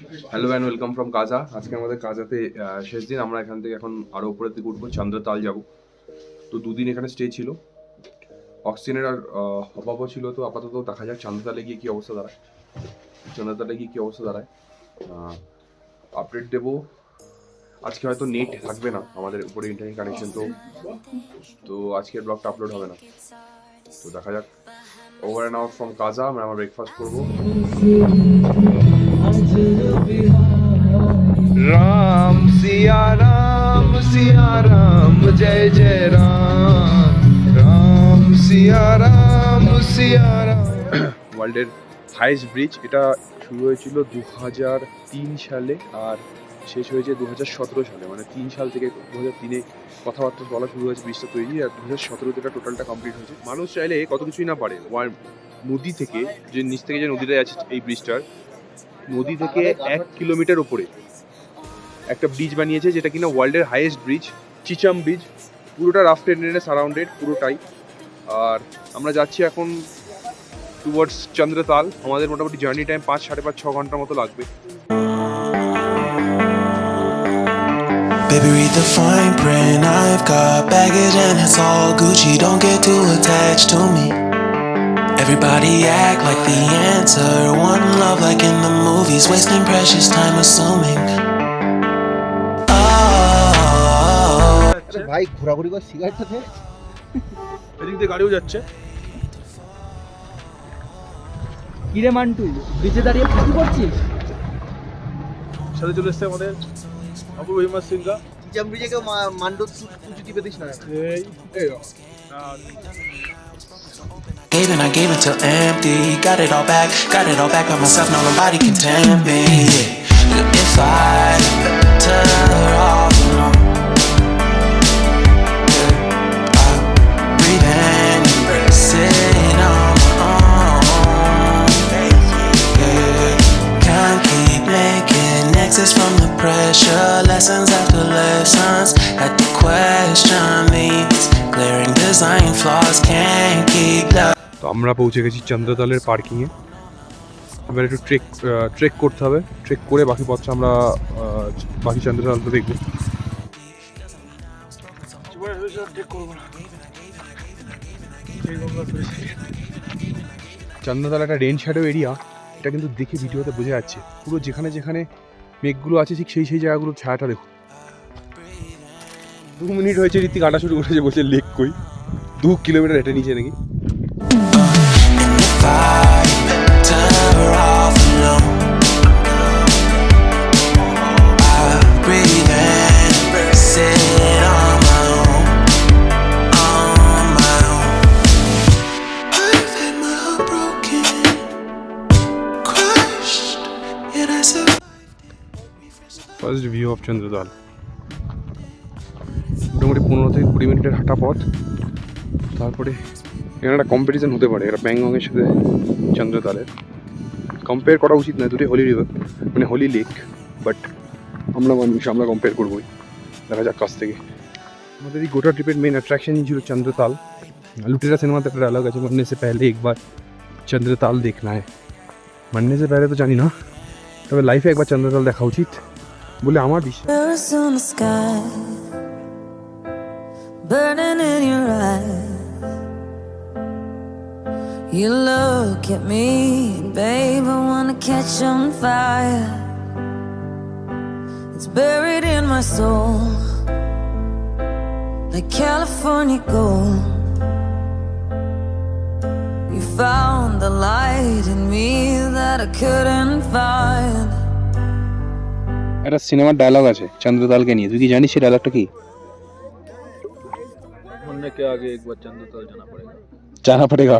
Hello and welcome from কাজা। আজকে আমাদের কাজাতে শেষ দিন। আমরা এখান থেকে এখন আরও উপরের দিকে উঠবো, চন্দ্রতাল যাব। তো দুদিন এখানে স্টে ছিল, অক্সিজেনের আর অভাবও ছিল। তো আপাতত দেখা যাক চন্দ্রতালে গিয়ে কী অবস্থা দাঁড়ায়। আপডেট দেবো। আজকে হয়তো নেট থাকবে না আমাদের উপরে, ইন্টারনেট কানেকশন। তো আজকের ব্লগটা আপলোড হবে না। তো দেখা যাক। ওভার অ্যান্ড আউট ফ্রম কাজা। আমরা আমার ব্রেকফাস্ট করবো। রাম সিয়া রাম জয় জয় রাম, রাম সিয়া রাম। ওয়ার্ল্ডের হাইয়েস্ট ব্রিজ। এটা শুরু হয়েছিল 2003 সালে আর শেষ হয়েছে 2017 সালে। মানে 3 সাল থেকে 2003-এ কথাবার্তা বলা শুরু হয়েছে ব্রিজটা তৈরি, আর 2017-তে এটা টোটালটা কমপ্লিট হয়েছে। মানুষ চাইলে কত কিছুই না পারে। নদী থেকে, যে নিচ থেকে যে নদীটা আছে এই ব্রিজটার, নদী থেকে 1 কিলোমিটার উপরে একটা ব্রিজ বানিয়েছে, যেটা কিনা ওয়ার্ল্ডের হাইয়েস্ট ব্রিজ, চিচাম ব্রিজ। পুরোটা রাফট এন্ডে সারাউন্ডেড, পুরোটাই। আর আমরা যাচ্ছি এখন টুয়ার্ডস চন্দ্রতাল। আমাদের মোটামুটি জার্নি টাইম 5-5.5-6 ঘন্টার মতো লাগবে। Baby, read the fine print. I've got baggage and it's all Gucci. Don't get too attached to me. Everybody act like the answer. One love like in the movies. Wasting precious time assuming. ভাই ঘোরাঘুরি করে সিগারেটটা দে। এদিক দিয়ে গাড়িও যাচ্ছে। কিরে Mantoux, ব্রিজে দাঁড়িয়ে কি করছিস? সাথে চলে এসছে আমাদের অপূর্ব হিমাস সিংহা। চিচাম ব্রিজে কেউ মান্ডু তুই দিবে দিস না। Gave and I gave until empty. Got it all back by myself. Now nobody can tempt me. If I turn her off, you know, I'll breathe in, sit on my own. Yeah. Can't keep making exits from the pressure. Lessons after lessons. Had to question these glaring design flaws. Can't keep love. তো আমরা পৌঁছে গেছি চন্দ্রতালের পার্কিংয়ে। এবার একটু trek করতে হবে। Trek করে বাকি পথটা আমরা বাকি চন্দ্রতালটা দেখবো। চন্দ্রতাল একটা রেন শ্যাডো এরিয়া। এটা কিন্তু দেখে ভিডিওতে বোঝা যাচ্ছে। পুরো যেখানে যেখানে মেঘগুলো আছে ঠিক সেই জায়গাগুলোর ছায়াটা দেখো। 2 মিনিট হয়েছে রীতি কাটা শুরু করেছে, বলছে লেক কই। 2 কিলোমিটার হেঁটে নিচে নাকি। If I turn her off, no, I breathe in, sit on my own, on my own. I've had my heart broken, crushed, yet I survived. First view of Chandratal. মোটামুটি 15 থেকে 20 মিনিটের হাঁটা পথ। তারপরে এখানে একটা কম্পিটিশন হতে পারে, এটা প্যাংগংয়ের সাথে চন্দ্রতালের। কম্পেয়ার করা উচিত নয়, দুটি হোলি রিভার, মানে হোলি লেক। বাট আমরা মানুষ, আমরা কম্পেয়ার করবোই। দেখা যাক কাছ থেকে। আমাদের এই গোটা ট্রিপের মেন অ্যাট্রাকশনই ছিল চন্দ্রতাল। লুটেরা সিনেমাতে একটা ডায়লগ আছে, মরনে সে পেহলে একবার চন্দ্রতাল দেখনা হয়। মরনে সে পেহলে তো জানি না, তবে লাইফে একবার চন্দ্রতাল দেখা উচিত বলে আমার বিশ্বাস। Mirrors on the sky, burning in your eyes. You look at me, babe, I wanna catch on fire. It's buried in my soul, like California gold. You found the light in me that I couldn't find. একটা সিনেমার dialogue আছে চন্দ্রতালকে নিয়ে, তুই কি জানিস সেই ডায়লগটা কি? মরনে কে আগে একবার চন্দ্রতাল জানা পড়েগা,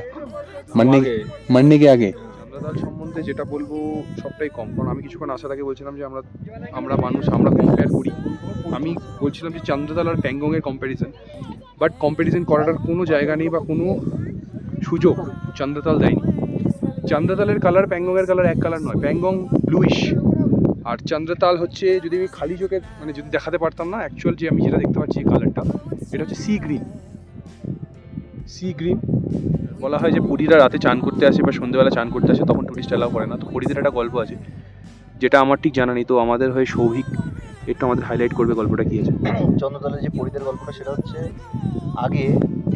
মরনে কে আগে। চন্দ্রতাল সম্বন্ধে যেটা বলবো সবটাই কম, কারণ আমি কিছুক্ষণ আসার আগে বলছিলাম যে আমরা মানুষ, আমরা কম্পেয়ার করি। আমি বলছিলাম যে চন্দ্রতাল আর প্যাংগংয়ের কম্প্যারিজন, বাট কম্প্যারিজন করাটার কোনো জায়গা নেই বা কোনো সুযোগ চন্দ্রতাল দেয়নি। চন্দ্রতালের কালার প্যাংগংয়ের কালার এক কালার নয়। প্যাংগং ব্লুইশ, আর চন্দ্রতাল হচ্ছে, যদি আমি খালি চোখে মানে যদি দেখাতে পারতাম না, অ্যাকচুয়াল যে আমি যেটা দেখতে পাচ্ছি এই কালারটা, এটা হচ্ছে সি গ্রিন। বলা হয় যে পুরীরা রাতে চান করতে আসে বা সন্ধ্যেবেলা চান করতে আসে, তখন টুরিস্ট অ্যালাউ করে না। তো পুরীদের একটা গল্প আছে যেটা আমার ঠিক জানা নেই। তো আমাদের হয়ে সৌভিক একটু আমাদের হাইলাইট করবে গল্পটা কী আছে। চন্দ্রতলে যে পরীদের গল্পটা সেটা হচ্ছে আগে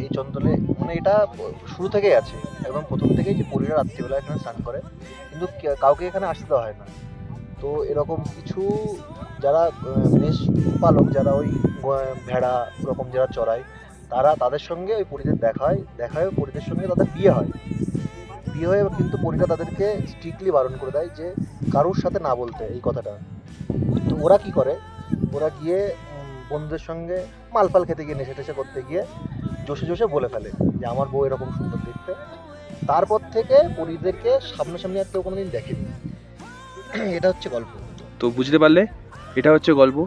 এই চন্দ্রতলে মানে এটা শুরু থেকেই আছে, একদম প্রথম থেকেই যে পরীরা রাত্রিবেলা এখানে স্নান করে, কিন্তু কাউকে এখানে আসতে দেওয়া হয় না। তো এরকম কিছু যারা মেষ পালক, যারা ওই ভেড়া ওরকম যারা চড়ায়, তাদের সঙ্গে ওই পরীদের দেখা হয় পরীদের সঙ্গে তাদের বিয়ে হয়। বিয়ে হয়ে কিন্তু পরীরা তাদেরকে স্ট্রিক্টলি বারণ করে দেয় যে কারোর সাথে না বলতে এই কথাটা। তো ওরা কি করে, ওরা গিয়ে বন্ধুদের সঙ্গে মালফাল খেতে গিয়ে নেশা টেশা করতে গিয়ে জোশে বলে ফেলে যে আমার বউ এরকম সুন্দর দেখতে। তারপর থেকে পরীদেরকে সামনাসামনি আর কেউ কোনোদিন দেখেনি। এটা হচ্ছে গল্প। তো বুঝতে পারলে, এটা হচ্ছে গল্প।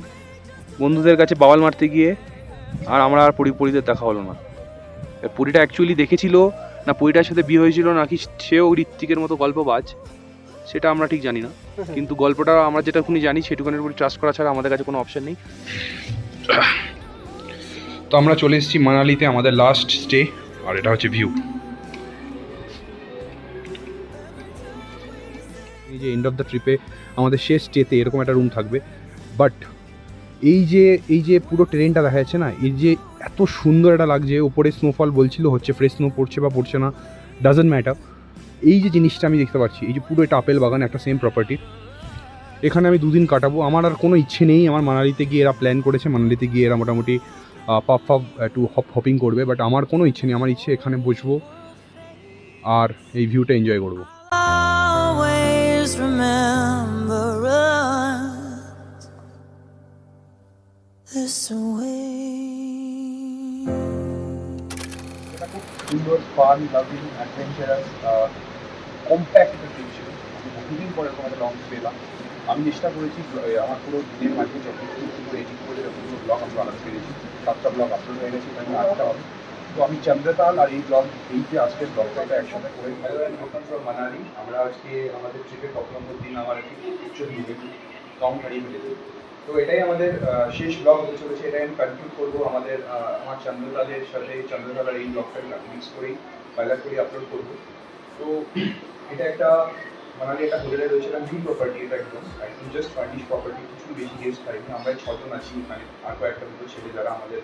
বন্ধুদের কাছে বাওয়াল মারতে গিয়ে আর আমরা আর পরীদের দেখা হলো না। পরীটা অ্যাকচুয়ালি দেখেছিল না পরীটার সাথে বিয়ে হয়েছিল নাকি সেও ঋত্বিকের মতো গল্পবাজ, সেটা আমরা ঠিক জানি না। কিন্তু গল্পটা আমরা যেটুকুনি জানি সেটুকুনের উপর ট্রাস্ট করা ছাড়া আমাদের কাছে কোনো অপশন নেই। তো আমরা চলে এসেছি মানালিতে, আমাদের লাস্ট স্টে। আর এটা হচ্ছে ভিউ। এই যে এন্ড অফ দ্য ট্রিপে আমাদের শেষ স্টেতে এরকম একটা রুম থাকবে। বাট এই যে পুরো ট্রেনটা দেখা যাচ্ছে না, এই যে এত সুন্দর এটা লাগছে। ওপরে স্নোফল বলছিল হচ্ছে, ফ্রেশ স্নো পড়ছে বা পড়ছে না ডাজন্ট ম্যাটার। এই যে জিনিসটা আমি দেখতে পাচ্ছি, এই যে পুরো এটা আপেল বাগান, একটা সেম প্রপার্টি। এখানে আমি 2 দিন কাটাবো। আমার আর কোনো ইচ্ছে নেই। আমার মানালিতে গিয়ে এরা প্ল্যান করেছে, মানালিতে গিয়ে এরা মোটামুটি একটু হপিং করবে, বাট আমার কোনো ইচ্ছে নেই। আমার ইচ্ছে এখানে বসবো আর এই ভিউটা এনজয় করবো। Always remember us this way. এটা খুব সুন্দর, ফান, লাভিং, অ্যাডভেঞ্চারাস, কম্প্যাক্ট একটা ট্রিপ ছিল। আমি বহুদিন পরে এরকম একটা লং পেলাম। আমি চেষ্টা করেছি আমার পুরো দিনের মাঝে যতটুকু এডিট করে যতগুলো ব্লগ আমি বানাতে পেরেছি, 7টা ব্লগ আপলোড হয়ে গেছে, এখানে 8টা হবে। তো আমি চন্দ্রতাল আর এই যে আজকের ব্লগটা এটা একসাথে করে মানালি। আমরা আজকে আমাদের ট্রিপের কত নম্বর দিন, আমার একচুয়ালি কম হারিয়ে ফেলেছি। তো এটাই আমাদের শেষ ব্লগ হতে চলেছে। এটাই আমি কনক্লুড করবো। আমার চন্দ্রতালের সাথে চন্দ্রতালার এই ব্লগটাকে মিক্স করেই পাইলাট করে আপলোড করবো। তো এটা একটা মানালি একটা হোটেলে রয়েছিলাম, নিউ প্রপার্টি। এটা একদম জাস্ট ফার্নিশ প্রপার্টি, কিছু বেশি গেস্ট পাইনি। আমরা 6 জন আছি এখানে, আর কয়েকটা দুটো ছেলে যারা আমাদের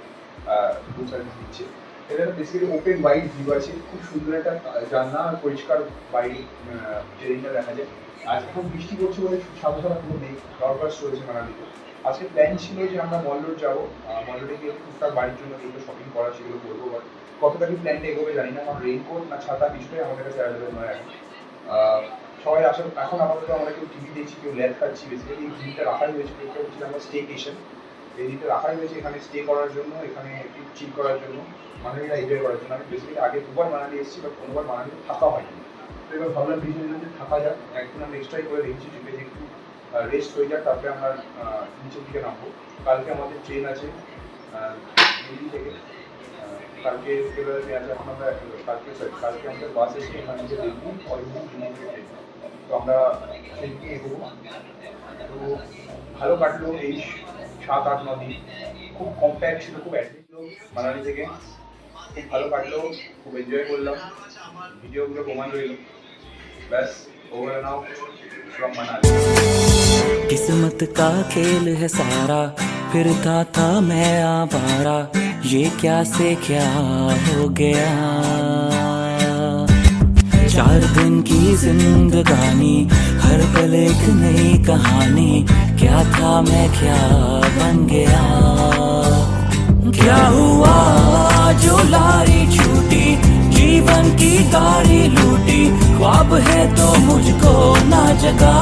রুম সার্ভিস দিচ্ছে। এটা বেসিক্যালি ওপেন ওয়াইড ভিউ আছে, খুব সুন্দর একটা জানলা আর পরিষ্কার বাইরে ট্রেনটা দেখা যায়। আর এখন বৃষ্টি পড়ছে বলে সাদা পুরো নেই, নর্ভাস চলছে মানালিতে। আজকে প্ল্যান ছিল যে আমরা মল রোড যাবো, মল রোডে গিয়ে টুকটাক বাড়ির জন্য যেগুলো শপিং করা সেগুলো করবো। বাট কতটা কি প্ল্যানটা এগোবে জানি না, কারণ রেইনকোট না ছাতা কিছুটাই আমাদের কাছে অ্যাভেলেবল নয় এখন। সবাই আসলে এখন আপাতত আমরা কেউ টিভি দেখছি, কেউ ল্যাব খাচ্ছি। বেসিক্যালি এই দিনটা রাখাই হয়েছে, এটা হচ্ছে আমরা স্টেকেশন। এই দিনটা রাখাই হয়েছে এখানে স্টে করার জন্য, এখানে একটু চিল করার জন্য, মানালিটা এনজয় করার জন্য। আমি বেসিক্যালি আগে 2বার মানালি এসেছি, বাট কোনোবার মানালিতে থাকা হয়নি। তো এবার ভাবলাম যদি থাকা যাক, একদিন আমরা এক্সট্রাই করে রেখেছি ট্রিপে, যে একটু রেস্ট হয়ে যাক, তারপরে আমরা নিচের দিকে নামবো। কালকে আমাদের ট্রেন আছে দিল্লি থেকে, কালকে ফেব্রুয়ারি আছে। এখন আমরা কালকে আমাদের বাস এসে এখানে যে দেখবো ট্রেন, তো আমরা সেদিকে এগোবো। তো ভালো কাটলো এই 7-8-9 দিন, খুব কম্প্যাক্ট ছিল, খুব অ্যাডভেঞ্চার মানালি থেকে, খুব ভালো কাটলো, খুব এনজয় করলাম। ভিডিওগুলো প্রমাণ রইল। ব্যাস, ওভার নাও ফ্রম মানালি। किस्मत का खेल है सारा, फिरता था मैं आवारा, ये क्या से क्या हो गया। 4 दिन की जिंदगानी, हर पल एक नई कहानी, क्या था मैं क्या बन गया। क्या हुआ जो लारी छूटी, जीवन की गाड़ी लूटी, ख्वाब है तो मुझको ना जगा।